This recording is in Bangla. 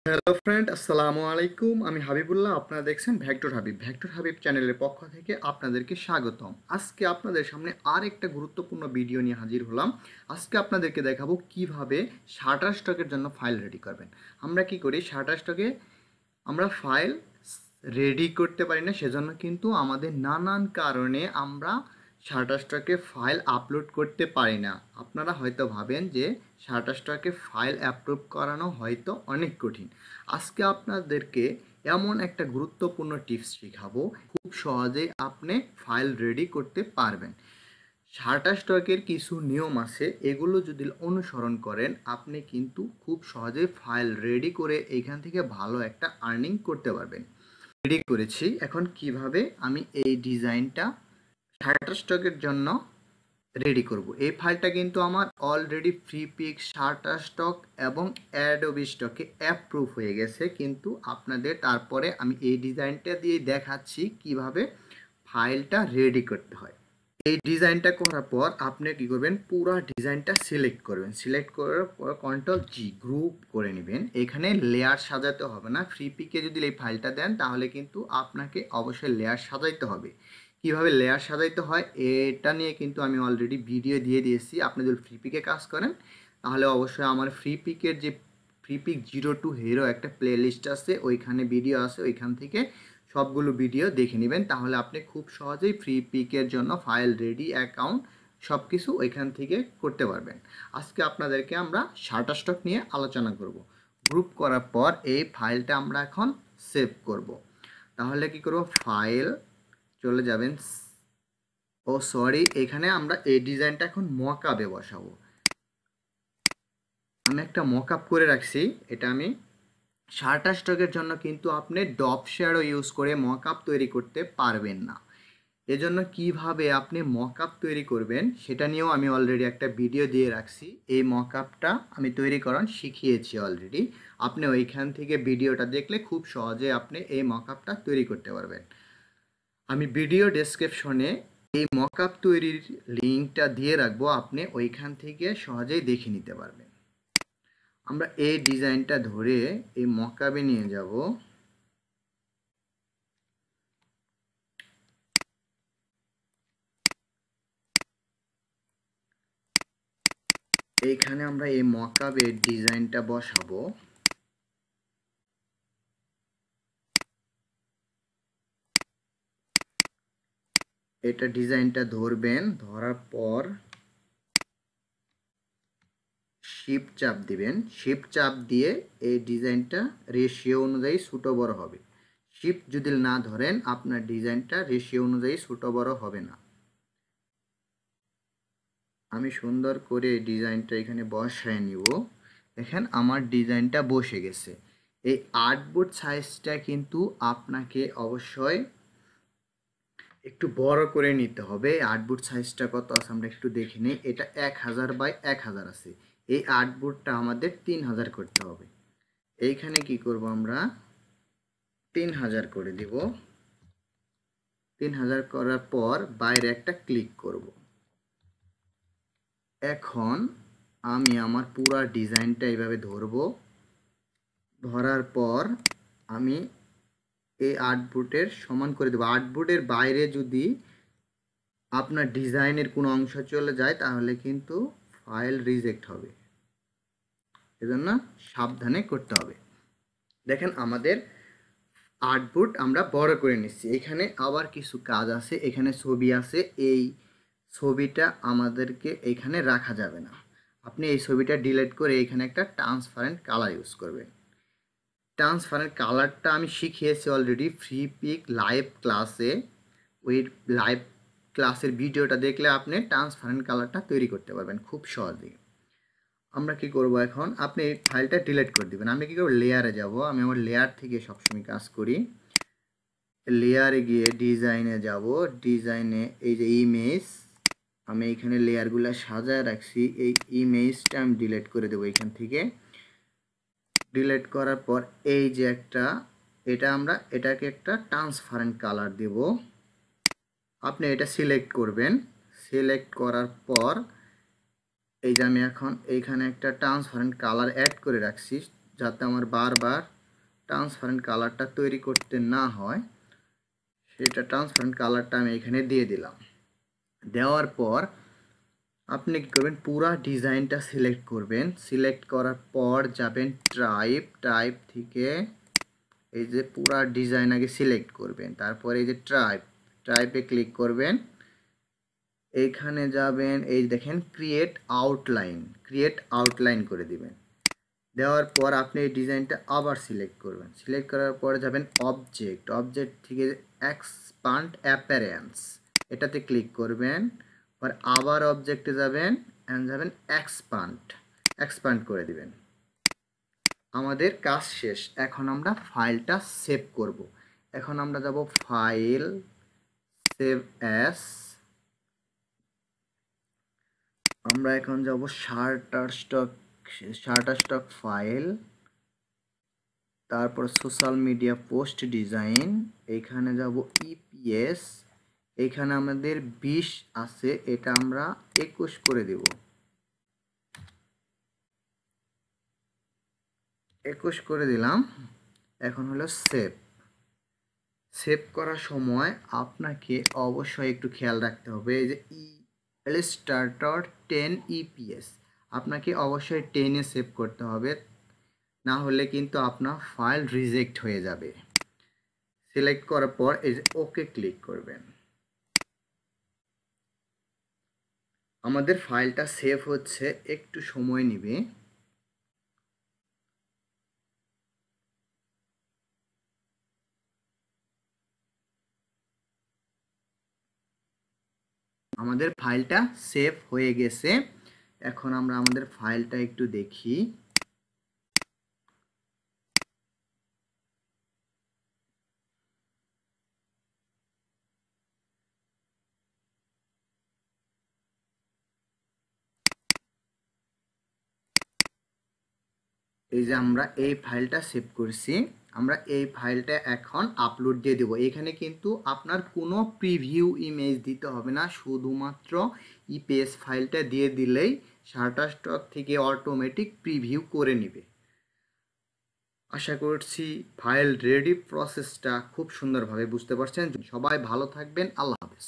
হ্যালো ফ্রেন্ড, আসসালামু আলাইকুম। আমি হাবিবুল্লাহ। আপনারা দেখছেন ভেক্টর হাবিব চ্যানেলের পক্ষ থেকে আপনাদেরকে স্বাগতম। আজকে আপনাদের সামনে আরেকটা গুরুত্বপূর্ণ ভিডিও নিয়ে হাজির হলাম। আজকে আপনাদেরকে দেখাবো কিভাবে শাটারস্টকের জন্য ফাইল রেডি করবেন। আমরা কি করি, শাটারস্টকে আমরা ফাইল রেডি করতে পারি না, সেজন্য কিন্তু আমাদের নানান কারণে আমরা শাটারস্টকে ফাইল আপলোড করতে পারি না। আপনারা হয়তো ভাবেন যে শাটারস্টকে ফাইল অ্যাপ্রুভ করানো হয়তো অনেক কঠিন। আজকে আপনাদেরকে এমন একটা গুরুত্বপূর্ণ টিপস শেখাবো, খুব সহজেই আপনি ফাইল রেডি করতে পারবেন। শাটারস্টকের কিছু নিয়ম আছে, এগুলো যদি অনুসরণ করেন আপনি কিন্তু খুব সহজে ফাইল রেডি করে এখান থেকে ভালো একটা আর্নিং করতে পারবেন। রেডি করেছি, এখন কিভাবে আমি এই ডিজাইনটা শাটারস্টকের জন্য রেডি করব। এই ফাইলটা কিন্তু আমার অলরেডি ফ্রিপিক, শাটারস্টক এবং অ্যাডোবিস্টকে অ্যাপ্রুভ হয়ে গেছে, কিন্তু আপনাদের তারপরে আমি এই ডিজাইনটা দিয়ে দেখাচ্ছি কিভাবে ফাইলটা রেডি করতে হয়। এই ডিজাইনটা করার পর আপনি কি করবেন, পুরো ডিজাইনটা সিলেক্ট করবেন। সিলেক্ট করার পর কন্ট্রোল জি গ্রুপ করে নেবেন। এখানে লেয়ার সাজাতে হবে না। ফ্রিপিকে যদি এই ফাইলটা দেন তাহলে কিন্তু আপনাকে অবশ্যই লেয়ার সাজাইতে হবে। কিভাবে লেয়ার সাজাইতে হয় এটা নিয়ে কিন্তু আমি অলরেডি ভিডিও দিয়ে দিয়েছি। আপনি যদি ফ্রিপিকে কাজ করেন তাহলে অবশ্যই আমার ফ্রিপিকের যে ফ্রিপিক 02 হিরো একটা প্লে লিস্ট আছে, ওইখানে ভিডিও আছে, ওইখান থেকে সবগুলো ভিডিও দেখে নেবেন। তাহলে আপনি খুব সহজেই ফ্রিপিকের জন্য ফাইল রেডি, অ্যাকাউন্ট সব কিছু ওইখান থেকে করতে পারবেন। আজকে আপনাদেরকে আমরা শাটারস্টক নিয়ে আলোচনা করব। গ্রুপ করার পর এই ফাইলটা আমরা এখন সেভ করব। তাহলে কি করব, ফাইল চলে যাবেন। সরি, এখানে আমরা এই ডিজাইনটা এখন মকআপে বসাবো। আমি একটা মকআপ করে রাখছি, এটা আমি শাটারস্টকের জন্য কিন্তু আপনি ডপ শ্যাডো ইউজ করে মকআপ তৈরি করতে পারবেন না। এজন্য কিভাবে আপনি মকআপ তৈরি করবেন সেটা নিয়েও আমি অলরেডি একটা ভিডিও দিয়ে রাখছি। এই মকআপটা আমি তৈরি করান শিখিয়েছি অলরেডি। আপনি ওইখান থেকে ভিডিওটা দেখলে খুব সহজে আপনি এই মকআপটা তৈরি করতে পারবেন। আমি ভিডিও ডেসক্রিপশনে এই মকআপ তৈরির লিঙ্কটা দিয়ে রাখবো, আপনি ওইখান থেকে সহজেই দেখে নিতে পারবেন। আমরা এই ডিজাইনটা ধরে এই মকআপে নিয়ে যাব। এইখানে আমরা এই মকআপের ডিজাইনটা বসাবো। এটা ডিজাইনটা ধরবেন, ধরার পর শিফট চাপ দিবেন। শিফট চাপ দিয়ে এই ডিজাইনটা রেশিও অনুযায়ী ছোটো বড় হবে। শিফট যদি না ধরেন আপনার ডিজাইনটা রেশিও অনুযায়ী ছোটো বড় হবে না। আমি সুন্দর করে ডিজাইনটা এখানে বসায় নিব। দেখেন আমার ডিজাইনটা বসে গেছে। এই আর্টবোর্ড সাইজটা কিন্তু আপনাকে অবশ্যই একটু বড় করে নিতে হবে। আর্টবোর্ড সাইজটা কত আছে আমরা একটু দেখে নিই। এটা 1000 বাই 1000 আছে। এই আর্টবোর্ডটা আমাদের 3000 করতে হবে। এইখানে কি করব, আমরা 3000 করে দিব। 3000 করার পর বাইরে একটা ক্লিক করব। এখন আমি আমার পুরো ডিজাইনটা এইভাবে ধরব। ধরার পর আমি এই আর্টবোর্ডের সমান করে দেব। আর্টবোর্ডের বাইরে যদি আপনার ডিজাইনের কোনো অংশ চলে যায় তাহলে কিন্তু ফাইল রিজেক্ট হবে, এজন্য সাবধানে করতে হবে। দেখেন আমাদের আর্টবোর্ড আমরা বড় করে নিচ্ছি। এখানে আবার কিছু কাজ আছে, এখানে ছবি আছে, এই ছবিটা আমাদেরকে এখানে রাখা যাবে না। আপনি এই ছবিটা ডিলিট করে এখানে একটা ট্রান্সপারেন্ট কালার ইউজ করবেন। ট্রান্সপারেন্ট কালারটা আমি শিখিয়েছি অলরেডি ফ্রিপিক লাইভ ক্লাসে। ওই লাইভ ক্লাসের ভিডিওটা দেখলে আপনি ট্রান্সপারেন্ট কালারটা তৈরি করতে পারবেন খুব সহজেই। আমরা কি করব, এখন আপনি এই ফাইলটা ডিলিট করে দিবেন। আমি কি করব, লেয়ারে যাব। আমি আমার লেয়ার থেকে সবসময় কাজ করি। লেয়ারে গিয়ে ডিজাইনে যাব। ডিজাইনে এই যে ইমেজ, আমি এখানে লেয়ারগুলো সাজায় রাখছি। এই ইমেজটা আমি ডিলিট করে দেবো এখান থেকে। ডিলিট করার পর এই যে একটা, এটা আমরা এটাকে একটা ট্রান্সপারেন্ট কালার দেব। আপনি এটা সিলেক্ট করবেন। সিলেক্ট করার পর এই যে আমি এখন এইখানে একটা ট্রান্সপারেন্ট কালার অ্যাড করে রাখছি যাতে আমার বারবার ট্রান্সপারেন্ট কালারটা তৈরি করতে না হয় সেটা ট্রান্সপারেন্ট কালারটা আমি এখানে দিয়ে দিলাম। দেওয়ার পর আপনি কী করবেন, পুরা ডিজাইনটা সিলেক্ট করবেন। সিলেক্ট করার পর যাবেন টাইপ থেকে এই যে পুরা ডিজাইন আগে সিলেক্ট করবেন, তারপর এই যে টাইপে ক্লিক করবেন। এইখানে যাবেন, এই দেখেন ক্রিয়েট আউটলাইন করে দিবেন। দেওয়ার পর আপনি এই ডিজাইনটা আবার সিলেক্ট করবেন। সিলেক্ট করার পর যাবেন অবজেক্ট থেকে এক্সপান্ড অ্যাপিয়ারেন্স, এটাতে ক্লিক করবেন। আর আবার অবজেক্টে যাবেন যাবেন এক্সপান্ড করে দিবেন। আমাদের কাজ শেষ। এখন আমরা ফাইলটা সেভ করব। এখন আমরা যাব ফাইল, সেভ অ্যাস। আমরা এখন যাব শাটারস্টক ফাইল, তারপর সোশ্যাল মিডিয়া পোস্ট ডিজাইন, এইখানে যাব ইপিএস। এইখানে আমাদের 20 আছে, এটা আমরা 21 করে দেব। 21 করে দিলাম। এখন হলো সেভ করার সময় আপনাকে অবশ্যই একটু খেয়াল রাখতে হবে, এই যে ইলাস্ট্রেটর 10 ইপিএস আপনাকে অবশ্যই 10-এ সেভ করতে হবে, না হলে কিন্তু আপনার ফাইল রিজেক্ট হয়ে যাবে। সিলেক্ট করার পর এই যে ওকে ক্লিক করবেন। আমাদের ফাইলটা সেভ হচ্ছে, একটু সময় নেবে। আমাদের ফাইলটা সেভ হয়ে গেছে। এখন আমরা আমাদের ফাইলটা একটু দেখি। এই যে আমরা এই ফাইলটা সেভ করছি, আমরা এই ফাইলটা এখন আপলোড দিয়ে দেব। এখানে কিন্তু আপনার কোনো প্রিভিউ ইমেজ দিতে হবে না, শুধুমাত্র ইপিএস ফাইলটা দিয়ে দিলেই শাটারস্টক থেকে অটোমেটিক প্রিভিউ করে নেবে। আশা করছি ফাইল রেডি প্রসেসটা খুব সুন্দরভাবে বুঝতে পারছেন। সবাই ভালো থাকবেন। আল্লাহ হাফেজ।